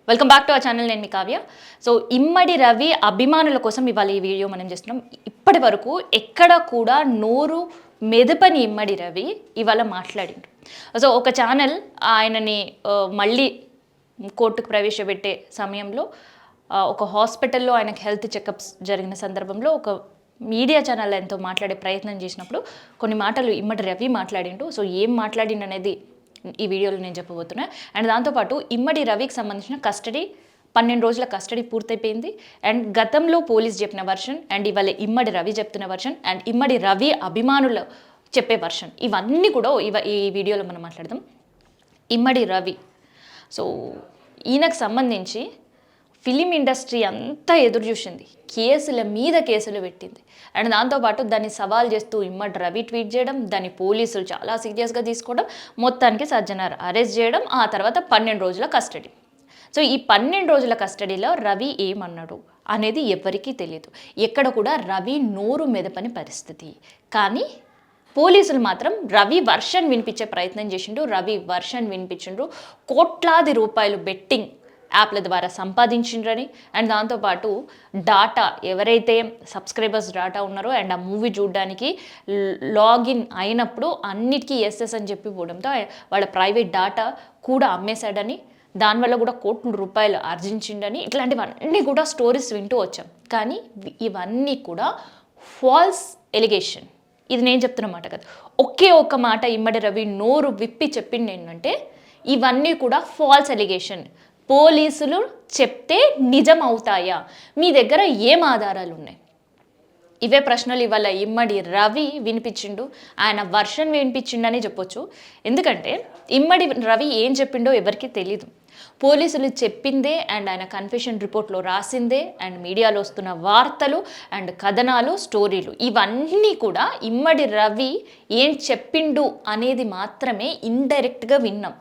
Welcome back to our channel. నేను మీ Kavya. So ఇమ్మడి రవి అభిమానుల కోసం ఇవాళ ఈ వీడియో మనం చేస్తున్నాం. ఇప్పటి వరకు ఎక్కడ కూడా నోరు మెదపని ఇమ్మడి రవి ఇవాళ మాట్లాడిండు. సో ఒక ఛానల్ ఆయనని మళ్ళీ కోర్టుకు ప్రవేశపెట్టే సమయంలో ఒక హాస్పిటల్లో ఆయనకు హెల్త్ చెకప్స్ జరిగిన సందర్భంలో ఒక మీడియా ఛానల్ ఆయనతో మాట్లాడే ప్రయత్నం చేసినప్పుడు కొన్ని మాటలు ఇమ్మడి రవి మాట్లాడిండు. సో ఏం మాట్లాడిండు అనేది ఈ వీడియోలో నేను చెప్పబోతున్నా. అండ్ దాంతోపాటు ఇమ్మడి రవికి సంబంధించిన కస్టడీ 12 రోజుల కస్టడీ పూర్తయిపోయింది. అండ్ గతంలో పోలీస్ చెప్పిన వర్షన్ అండ్ ఇవాళ ఇమ్మడి రవి చెప్తున్న వర్షన్ అండ్ ఇమ్మడి రవి అభిమానులు చెప్పే వర్షన్ ఇవన్నీ కూడా ఈ వీడియోలో మనం మాట్లాడదాం. ఇమ్మడి రవి సో ఈయనకు సంబంధించి ఫిలిం ఇండస్ట్రీ అంతా ఎదురు చూసింది, కేసుల మీద కేసులు పెట్టింది. అండ్ దాంతోపాటు దాన్ని సవాల్ చేస్తూ ఇమ్మడి రవి ట్వీట్ చేయడం, దాన్ని పోలీసులు చాలా సీరియస్గా తీసుకోవడం, మొత్తానికి సజ్జనార్ అరెస్ట్ చేయడం, ఆ తర్వాత 12 రోజుల కస్టడీ. సో ఈ 12 రోజుల కస్టడీలో రవి ఏమన్నాడు అనేది ఎవరికీ తెలియదు. ఎక్కడ కూడా రవి నోరు మెదపని పరిస్థితి. కానీ పోలీసులు మాత్రం రవి వర్షన్ వినిపించే ప్రయత్నం చేసిండు. రవి వర్షన్ వినిపించిండ్రు. కోట్లాది రూపాయలు బెట్టింగ్ యాప్ల ద్వారా సంపాదించిండ్రని అండ్ దాంతోపాటు డాటా ఎవరైతే సబ్స్క్రైబర్స్ డాటా ఉన్నారో అండ్ ఆ మూవీ చూడడానికి లాగిన్ అయినప్పుడు అన్నిటికీ ఎస్ఎస్ అని చెప్పి పోవడంతో వాళ్ళ ప్రైవేట్ డాటా కూడా అమ్మేశాడని, దానివల్ల కూడా కోట్ల రూపాయలు ఆర్జించిండని, ఇట్లాంటివన్నీ కూడా స్టోరీస్ వింటూ వచ్చాం. కానీ ఇవన్నీ కూడా ఫాల్స్ ఎలిగేషన్. ఇది నేను చెప్తున్న మాట కాదు. ఒకే ఒక్క మాట ఇమ్మడి రవి నోరు విప్పి చెప్పింది ఏంటంటే ఇవన్నీ కూడా ఫాల్స్ ఎలిగేషన్. పోలీసులు చెప్తే నిజం అవుతాయా? మీ దగ్గర ఏం ఆధారాలు ఉన్నాయి? ఇవే ప్రశ్నలు ఇవాళ ఇమ్మడి రవి వినిపించిండు. ఆయన వర్షన్ వినిపించిండని చెప్పొచ్చు. ఎందుకంటే ఇమ్మడి రవి ఏం చెప్పిండో ఎవరికీ తెలీదు. పోలీసులు చెప్పిందే అండ్ ఆయన కన్ఫెషన్ రిపోర్ట్లో రాసిందే అండ్ మీడియాలో వస్తున్న వార్తలు అండ్ కథనాలు, స్టోరీలు ఇవన్నీ కూడా ఇమ్మడి రవి ఏం చెప్పిండు అనేది మాత్రమే ఇండైరెక్ట్గా విన్నాం.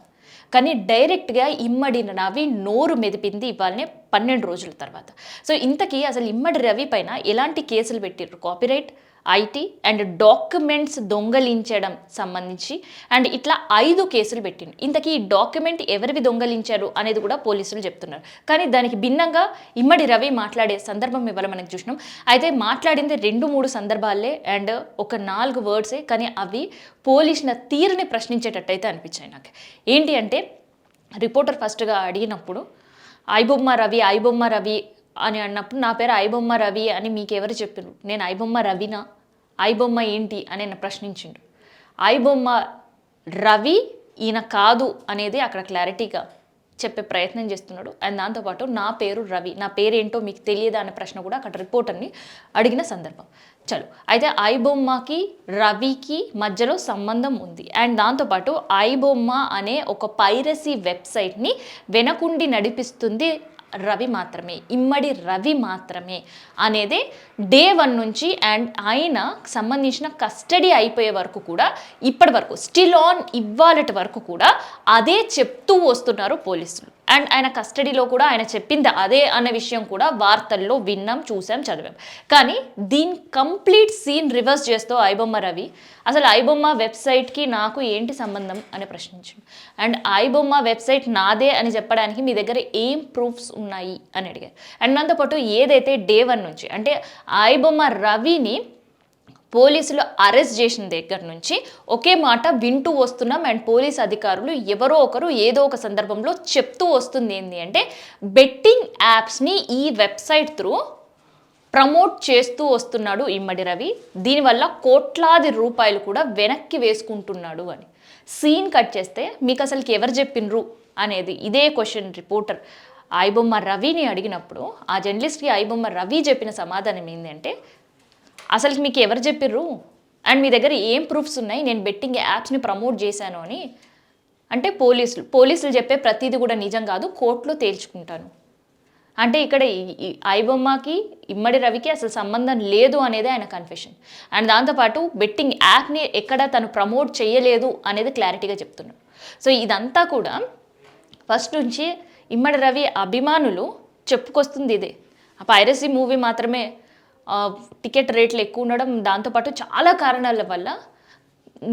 కానీ డైరెక్ట్గా ఇమ్మడి రవి నోరు మెదిపింది ఇవాళనే 12 రోజుల తర్వాత. సో ఇంతకీ అసలు ఇమ్మడి రవి పైన ఎలాంటి కేసులు పెట్టిర్రు? కాపీరైట్, ఐటీ అండ్ డాక్యుమెంట్స్ దొంగలించడం సంబంధించి అండ్ ఇట్లా 5 కేసులు పెట్టిండు. ఇంతకీ ఈ డాక్యుమెంట్ ఎవరివి దొంగలించారు అనేది కూడా పోలీసులు చెప్తున్నారు. కానీ దానికి భిన్నంగా ఇమ్మడి రవి మాట్లాడే సందర్భం ఇవాళ మనకు చూసినాం. అయితే మాట్లాడింది 2-3 సందర్భాలే అండ్ ఒక 4 వర్డ్సే, కానీ అవి పోలీసుల తీరుని ప్రశ్నించేటట్టయితే అనిపించాయి నాకు. ఏంటి అంటే రిపోర్టర్ ఫస్ట్గా అడిగినప్పుడు ఐబొమ్మ రవి అని అన్నప్పుడు నా పేరు ఐబొమ్మ రవి అని మీకెవరు చెప్పారు? నేను ఐబొమ్మ రవినా? ఐబొమ్మ ఏంటి అని ఆయన ప్రశ్నించిండు. ఐబొమ్మ రవి ఈయన కాదు అనేది అక్కడ క్లారిటీగా చెప్పే ప్రయత్నం చేస్తున్నాడు. అండ్ దాంతోపాటు నా పేరు రవి, నా పేరేంటో మీకు తెలియదా అనే ప్రశ్న కూడా అక్కడ రిపోర్టర్ని అడిగిన సందర్భం. చలో, అయితే ఐబొమ్మకి రవికి మధ్యలో సంబంధం ఉంది. అండ్ దాంతోపాటు ఐబొమ్మ అనే ఒక పైరసీ వెబ్సైట్ని వెనకుండి నడిపిస్తుంది రవి మాత్రమే, ఇమ్మడి రవి మాత్రమే అనేది డే 1 నుంచి అండ్ ఆయన సంబంధించిన కస్టడీ అయిపోయే వరకు కూడా ఇప్పటి వరకు స్టిల్ ఆన్ ఇవ్వాలటి వరకు కూడా అదే చెప్తూ వస్తున్నారు పోలీసులు. అండ్ ఆయన కస్టడీలో కూడా ఆయన చెప్పింది అదే అన్న విషయం కూడా వార్తల్లో విన్నాం, చూసాం, చదివాం. కానీ దీని కంప్లీట్ సీన్ రివర్స్ చేస్తూ ఐబొమ్మ రవి అసలు ఐబొమ్మ వెబ్సైట్కి నాకు ఏంటి సంబంధం అని ప్రశ్నించాడు. అండ్ ఐబొమ్మ వెబ్సైట్ నాదే అని చెప్పడానికి మీ దగ్గర ఏం ప్రూఫ్స్ ఉన్నాయి అని అడిగారు. అండ్ దాంతోపాటు ఏదైతే డే 1 నుంచి అంటే ఐబొమ్మ రవిని పోలీసులు అరెస్ట్ చేసిన దగ్గర నుంచి ఒకే మాట వింటూ వస్తున్నాం. అండ్ పోలీస్ అధికారులు ఎవరో ఒకరు ఏదో ఒక సందర్భంలో చెప్తూ వస్తుంది ఏంటి అంటే బెట్టింగ్ యాప్స్ని ఈ వెబ్సైట్ త్రూ ప్రమోట్ చేస్తూ వస్తున్నాడు ఇమ్మడి రవి, దీనివల్ల కోట్లాది రూపాయలు కూడా వెనక్కి వేసుకుంటున్నాడు అని. సీన్ కట్ చేస్తే మీకు అసలుకి ఎవరు చెప్పిండ్రు అనేది ఇదే క్వశ్చన్ రిపోర్టర్ ఐబొమ్మ రవిని అడిగినప్పుడు ఆ జర్నలిస్ట్కి ఐబొమ్మ రవి చెప్పిన సమాధానం ఏంటంటే అసలు మీకు ఎవరు చెప్పిర్రు అండ్ మీ దగ్గర ఏం ప్రూఫ్స్ ఉన్నాయి నేను బెట్టింగ్ యాప్స్ని ప్రమోట్ చేశాను అని అంటే పోలీసులు చెప్పే ప్రతిదీ కూడా నిజం కాదు, కోర్టులో తేల్చుకుంటాను అంటే ఇక్కడ ఐబొమ్మకి ఇమ్మడి రవికి అసలు సంబంధం లేదు అనేది ఆయన కన్ఫెషన్. అండ్ దాంతోపాటు బెట్టింగ్ యాప్ని ఎక్కడ తను ప్రమోట్ చేయలేదు అనేది క్లారిటీగా చెప్తున్నాడు. సో ఇదంతా కూడా ఫస్ట్ నుంచి ఇమ్మడి రవి అభిమానులు చెప్పుకొస్తుంది ఇదే. ఆ పైరసీ మూవీ మాత్రమే టికెట్ రేట్లు ఎక్కువ ఉండడం, దాంతోపాటు చాలా కారణాల వల్ల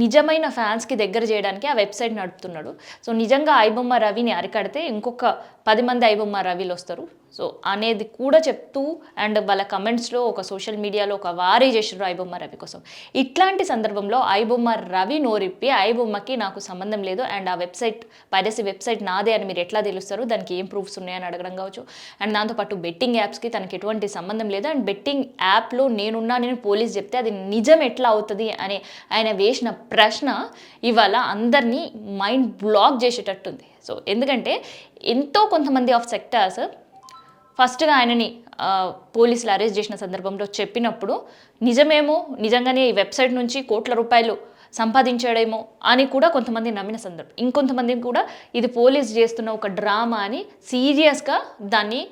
నిజమైన ఫ్యాన్స్కి దగ్గర చేయడానికి ఆ వెబ్సైట్ నడుపుతున్నాడు. సో నిజంగా ఐబొమ్మ రవిని అరికడితే ఇంకొక 10 మంది ఐబొమ్మ రవిలు వస్తారు సో అనేది కూడా చెప్తూ అండ్ వాళ్ళ కమెంట్స్లో ఒక సోషల్ మీడియాలో ఒక వారే చేసారు ఐబొమ్మ రవి కోసం. ఇట్లాంటి సందర్భంలో ఐబొమ్మ రవి నోరిప్పి ఐబొమ్మకి నాకు సంబంధం లేదు అండ్ ఆ వెబ్సైట్ పైరసీ వెబ్సైట్ నాదే అని మీరు ఎట్లా తెలుస్తారు, దానికి ఏం ప్రూఫ్స్ ఉన్నాయని అడగడం కావచ్చు. అండ్ దాంతోపాటు బెట్టింగ్ యాప్స్కి తనకి ఎటువంటి సంబంధం లేదు అండ్ బెట్టింగ్ యాప్లో నేను పోలీస్ చెప్తే అది నిజం ఎట్లా అవుతుంది అని ఆయన వేసిన ప్రశ్న ఇవాళ అందరినీ మైండ్ బ్లాక్ చేసేటట్టుంది. సో ఎందుకంటే ఎంతో కొంతమంది ఆఫ్ సెక్టార్స్ ఫస్ట్గా ఆయనని పోలీసులు అరెస్ట్ చేసిన సందర్భంలో చెప్పినప్పుడు నిజమేమో, నిజంగానే ఈ వెబ్సైట్ నుంచి కోట్ల రూపాయలు సంపాదించాడేమో అని కూడా కొంతమంది నమ్మిన సందర్భం. ఇంకొంతమంది కూడా ఇది పోలీస్ చేస్తున్న ఒక డ్రామా అని సీరియస్గా దాన్ని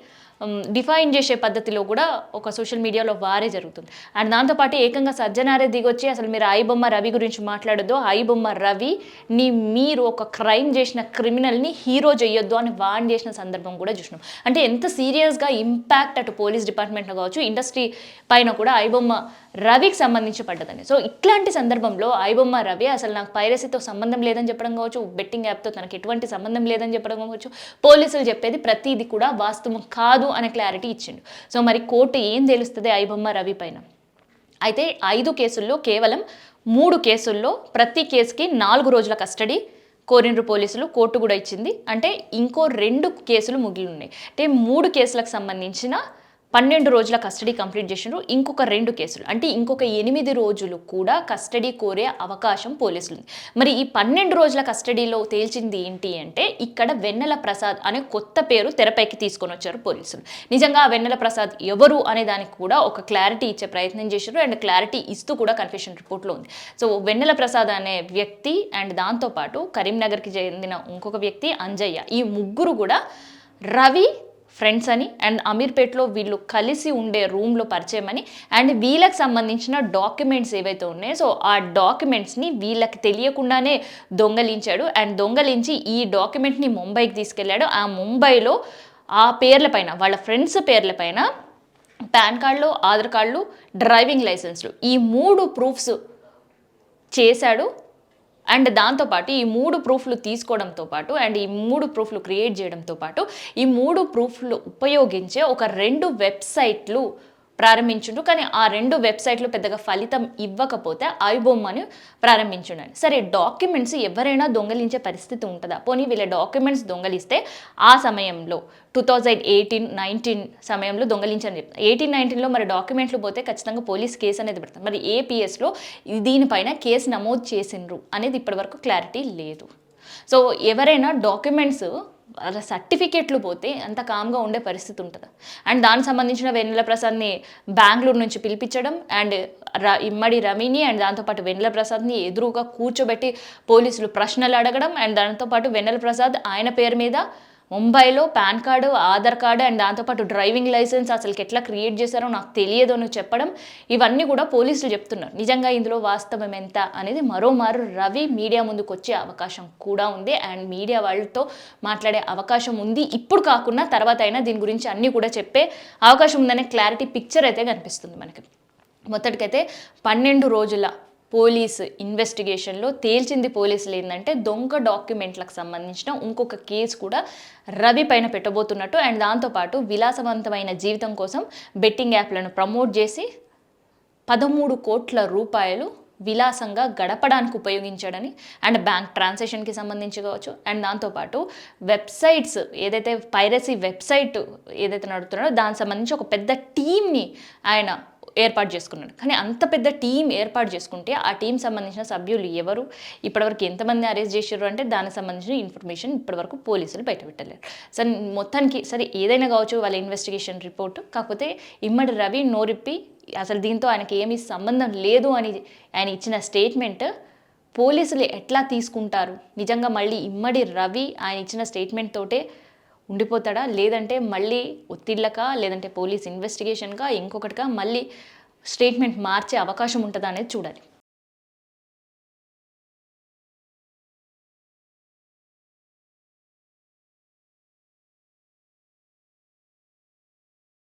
డిఫైన్ చేసే పద్ధతిలో కూడా ఒక సోషల్ మీడియాలో వారే జరుగుతుంది. అండ్ దాంతోపాటు ఏకంగా సజ్జనారే దిగొచ్చి అసలు మీరు ఐబొమ్మ రవి గురించి మాట్లాడొద్దు, ఐబొమ్మ రవిని మీరు ఒక క్రైమ్ చేసిన క్రిమినల్ని హీరో చేయొద్దు అని వార్న్ చేసిన సందర్భం కూడా చూసినాం. అంటే ఎంత సీరియస్గా ఇంపాక్ట్ అటు పోలీస్ డిపార్ట్మెంట్లో కావచ్చు ఇండస్ట్రీ పైన కూడా ఐబొమ్మ రవికి సంబంధించి పడ్డదని. సో ఇట్లాంటి సందర్భంలో ఐబొమ్మ రవి అసలు నాకు పైరసీతో సంబంధం లేదని చెప్పడం కావచ్చు, బెట్టింగ్ యాప్తో తనకు ఎటువంటి సంబంధం లేదని చెప్పడం కావచ్చు, పోలీసులు చెప్పేది ప్రతిదీ కూడా వాస్తవం కాదు అనే క్లారిటీ ఇచ్చిండు. సో మరి కోర్టు ఏం తెలుస్తుంది ఐబొమ్మ రవి పైన? అయితే 5 కేసుల్లో కేవలం 3 కేసుల్లో ప్రతి కేసుకి 4 రోజుల కస్టడీ కోరిండ్రు పోలీసులు, కోర్టు కూడా ఇచ్చింది. అంటే ఇంకో 2 కేసులు మిగిలి ఉన్నాయి. అంటే 3 కేసులకు సంబంధించిన 12 రోజుల కస్టడీ కంప్లీట్ చేసిండ్రు. ఇంకొక 2 కేసులు అంటే ఇంకొక 8 రోజులు కూడా కస్టడీ కోరే అవకాశం పోలీసులు ఉంది. మరి ఈ 12 రోజుల కస్టడీలో తేల్చింది ఏంటి అంటే ఇక్కడ వెన్నెల ప్రసాద్ అనే కొత్త పేరు తెరపైకి తీసుకొని వచ్చారు పోలీసులు. నిజంగా ఆ వెన్నెల ప్రసాద్ ఎవరు అనే దానికి కూడా ఒక క్లారిటీ ఇచ్చే ప్రయత్నం చేశారు అండ్ క్లారిటీ ఇస్తూ కూడా కన్ఫెషన్ రిపోర్ట్లో ఉంది. సో వెన్నెల ప్రసాద్ అనే వ్యక్తి అండ్ దాంతోపాటు కరీంనగర్కి చెందిన ఇంకొక వ్యక్తి అంజయ్య, ఈ ముగ్గురు కూడా రవి ఫ్రెండ్స్ అని అండ్ అమీర్పేట్లో వీళ్ళు కలిసి ఉండే రూమ్లో పరిచయం అని అండ్ వీళ్ళకి సంబంధించిన డాక్యుమెంట్స్ ఏవైతే ఉన్నాయో సో ఆ డాక్యుమెంట్స్ని వీళ్ళకి తెలియకుండానే దొంగలించాడు అండ్ దొంగలించి ఈ డాక్యుమెంట్ని ముంబైకి తీసుకెళ్ళాడు. ఆ ముంబైలో ఆ పేర్లపైన వాళ్ళ ఫ్రెండ్స్ పేర్లపైన పాన్ కార్డులు, ఆధార్ కార్డులు, డ్రైవింగ్ లైసెన్స్లు ఈ 3 ప్రూఫ్స్ చేశాడు. అండ్ దాంతోపాటు ఈ 3 ప్రూఫ్లు తీసుకోవడంతో పాటు అండ్ ఈ 3 ప్రూఫ్లు క్రియేట్ చేయడంతో పాటు ఈ 3 ప్రూఫ్లు ఉపయోగించే ఒక 2 వెబ్సైట్లు ప్రారంభించుండు. కానీ ఆ 2 వెబ్సైట్లు పెద్దగా ఫలితం ఇవ్వకపోతే ఐబొమ్మను ప్రారంభించుండని. సరే డాక్యుమెంట్స్ ఎవరైనా దొంగలించే పరిస్థితి ఉంటుందా? పోనీ వీళ్ళ డాక్యుమెంట్స్ దొంగలిస్తే ఆ సమయంలో 2018-19 సమయంలో దొంగలించని చెప్తాను. 18-19లో మరి డాక్యుమెంట్లు పోతే ఖచ్చితంగా పోలీస్ కేసు అనేది పెడతారు. మరి ఏపీఎస్లో దీనిపైన కేసు నమోదు చేసిండ్రు అనేది ఇప్పటివరకు క్లారిటీ లేదు. సో ఎవరైనా డాక్యుమెంట్స్ సర్టిఫికేట్లు పోతే అంత కామ్గా ఉండే పరిస్థితి ఉంటుందా? అండ్ దానికి సంబంధించిన వెన్నెల ప్రసాద్ని బెంగళూరు నుంచి పిలిపించడం అండ్ ఇమ్మడి రవిని అండ్ దాంతోపాటు వెన్నెల ప్రసాద్ని ఎదురుగా కూర్చోబెట్టి పోలీసులు ప్రశ్నలు అడగడం అండ్ దాంతోపాటు వెన్నెల ప్రసాద్ ఆయన పేరు మీద ముంబైలో pan card, Aadhaar card and దాంతోపాటు డ్రైవింగ్ లైసెన్స్ అసలుకి ఎట్లా క్రియేట్ చేశారో నాకు తెలియదు అని చెప్పడం ఇవన్నీ కూడా పోలీసులు చెప్తున్నారు. నిజంగా ఇందులో వాస్తవం ఎంత అనేది మరోమారు రవి మీడియా ముందుకు వచ్చే అవకాశం కూడా ఉంది అండ్ మీడియా వాళ్ళతో మాట్లాడే అవకాశం ఉంది. ఇప్పుడు కాకుండా తర్వాత అయినా దీని గురించి అన్నీ కూడా చెప్పే అవకాశం ఉందనే క్లారిటీ పిక్చర్ అయితే కనిపిస్తుంది మనకి. మొత్తటికైతే 12 రోజుల పోలీసు ఇన్వెస్టిగేషన్లో తేల్చింది పోలీసులు ఏంటంటే దొంగ డాక్యుమెంట్లకు సంబంధించిన ఇంకొక కేసు కూడా రవి పైన పెట్టబోతున్నట్టు అండ్ దాంతోపాటు విలాసవంతమైన జీవితం కోసం బెట్టింగ్ యాప్లను ప్రమోట్ చేసి 13 కోట్ల రూపాయలు విలాసంగా గడపడానికి ఉపయోగించాడని అండ్ బ్యాంక్ ట్రాన్సాక్షన్కి సంబంధించి కావచ్చు అండ్ దాంతోపాటు వెబ్సైట్స్ ఏదైతే పైరసీ వెబ్సైట్ ఏదైతే నడుపుతున్నాడో దానికి సంబంధించి ఒక పెద్ద టీమ్ని ఆయన ఏర్పాటు చేసుకున్నాడు. కానీ అంత పెద్ద టీం ఏర్పాటు చేసుకుంటే ఆ టీం సంబంధించిన సభ్యులు ఎవరు, ఇప్పటివరకు ఎంతమంది అరెస్ట్ చేశారు అంటే దానికి సంబంధించిన ఇన్ఫర్మేషన్ ఇప్పటివరకు పోలీసులు బయటపెట్టలేరు. సరే మొత్తానికి సరే ఏదైనా కావచ్చు వాళ్ళ ఇన్వెస్టిగేషన్ రిపోర్టు, కాకపోతే ఇమ్మడి రవి నోరిప్పి అసలు దీంతో ఆయనకి ఏమీ సంబంధం లేదు అని ఆయన ఇచ్చిన స్టేట్మెంట్ పోలీసులు ఎట్లా తీసుకుంటారు? నిజంగా మళ్ళీ ఇమ్మడి రవి ఆయన ఇచ్చిన స్టేట్మెంట్ తోటే ఉండిపోతాడా, లేదంటే మళ్ళీ ఒత్తిళ్ళకా లేదంటే పోలీస్ ఇన్వెస్టిగేషన్గా ఇంకొకటిగా మళ్ళీ స్టేట్మెంట్ మార్చే అవకాశం ఉంటుందా అనేది చూడాలి.